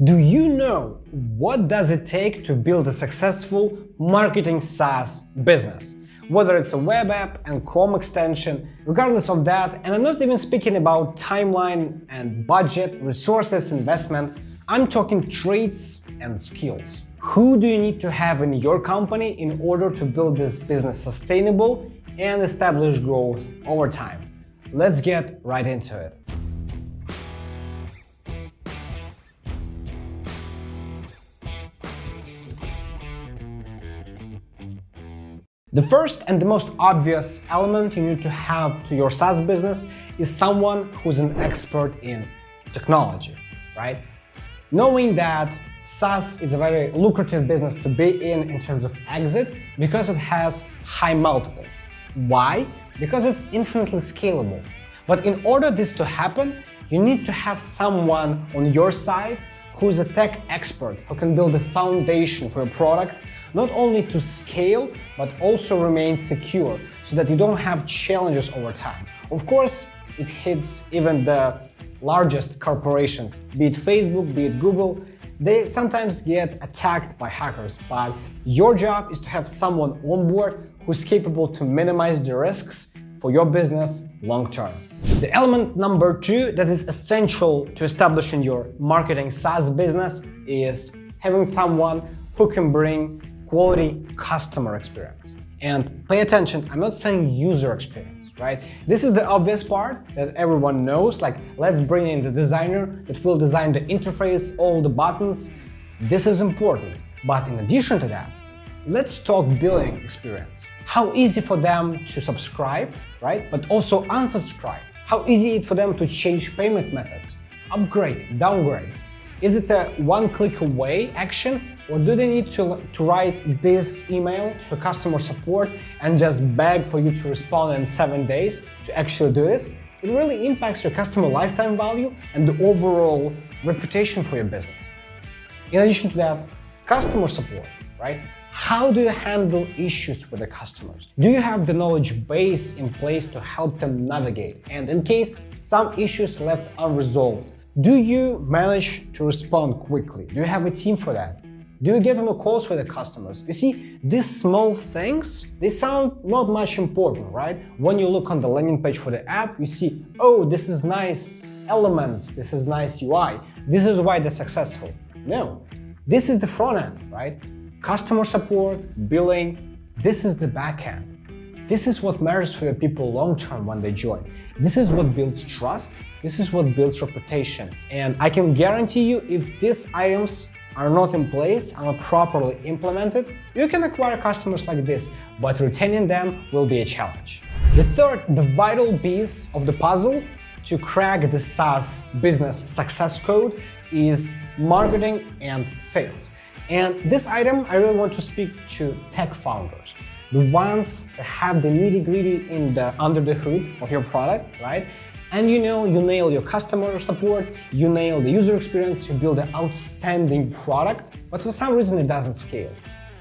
Do you know what does it take to build a successful marketing SaaS business? Whether it's a web app and Chrome extension, regardless of that, and I'm not even speaking about timeline and budget, resources, investment, I'm talking traits and skills. Who do you need to have in your company in order to build this business sustainable and establish growth over time? Let's get right into it. The first and the most obvious element you need to have to your SaaS business is someone who's an expert in technology, right? Knowing that SaaS is a very lucrative business to be in terms of exit because it has high multiples. Why? Because it's infinitely scalable. But in order this to happen, you need to have someone on your side who's a tech expert, who can build a foundation for a product, not only to scale, but also remain secure, so that you don't have challenges over time. Of course, it hits even the largest corporations, be it Facebook, be it Google. They sometimes get attacked by hackers, but your job is to have someone on board who's capable to minimize the risks for your business long term. The element number 2 that is essential to establishing your marketing SaaS business is having someone who can bring quality customer experience. And pay attention, I'm not saying user experience, right? This is the obvious part that everyone knows, like let's bring in the designer that will design the interface, all the buttons. This is important. But in addition to that, let's talk billing experience. How easy for them to subscribe, right? But also unsubscribe. How easy it for them to change payment methods, upgrade, downgrade. Is it a one-click away action, or do they need to write this email to customer support and just beg for you to respond in 7 days to actually do this? It really impacts your customer lifetime value and the overall reputation for your business. In addition to that, customer support, right? How do you handle issues with the customers? Do you have the knowledge base in place to help them navigate? And in case some issues left unresolved, do you manage to respond quickly? Do you have a team for that? Do you give them a calls for the customers? You see, these small things, they sound not much important, right? When you look on the landing page for the app, you see, oh, this is nice elements, this is nice UI, this is why they're successful. No, this is the front end, right? Customer support, billing, this is the back end. This is what matters for your people long term when they join. This is what builds trust, this is what builds reputation. And I can guarantee you, if these items are not in place, are not properly implemented, you can acquire customers like this, but retaining them will be a challenge. The third, the vital piece of the puzzle to crack the SaaS business success code is marketing and sales. And this item, I really want to speak to tech founders, the ones that have the nitty-gritty under the hood of your product, right? And you nail your customer support, you nail the user experience, you build an outstanding product, but for some reason it doesn't scale.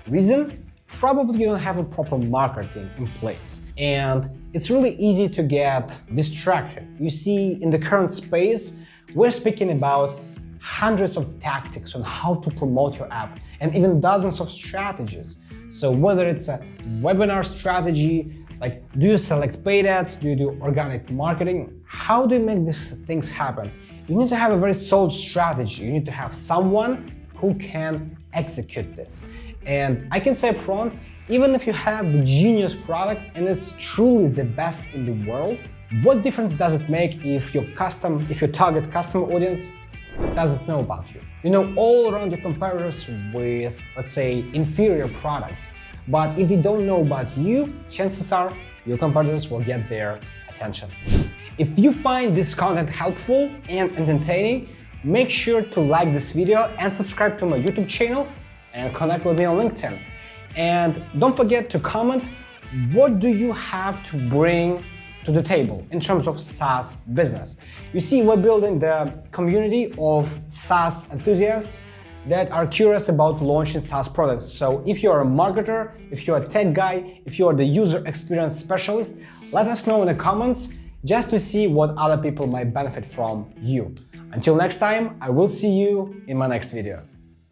Reason? Probably you don't have a proper marketing in place. And it's really easy to get distracted. You see, in the current space, we're speaking about hundreds of tactics on how to promote your app and even dozens of strategies. So whether it's a webinar strategy, like do you select paid ads, do you do organic marketing, how do you make these things happen? You need to have a very solid strategy. You need to have someone who can execute this. And I can say upfront, even if you have the genius product and it's truly the best in the world, what difference does it make if your target customer audience doesn't know about you? You know all around your competitors with, let's say, inferior products. But if they don't know about you, chances are your competitors will get their attention. If you find this content helpful and entertaining, make sure to like this video and subscribe to my YouTube channel and connect with me on LinkedIn. And don't forget to comment, what do you have to bring to the table in terms of SaaS business? You see, we're building the community of SaaS enthusiasts that are curious about launching SaaS products. So if you're a marketer, if you're a tech guy, if you're the user experience specialist, let us know in the comments just to see what other people might benefit from you. Until next time, I will see you in my next video.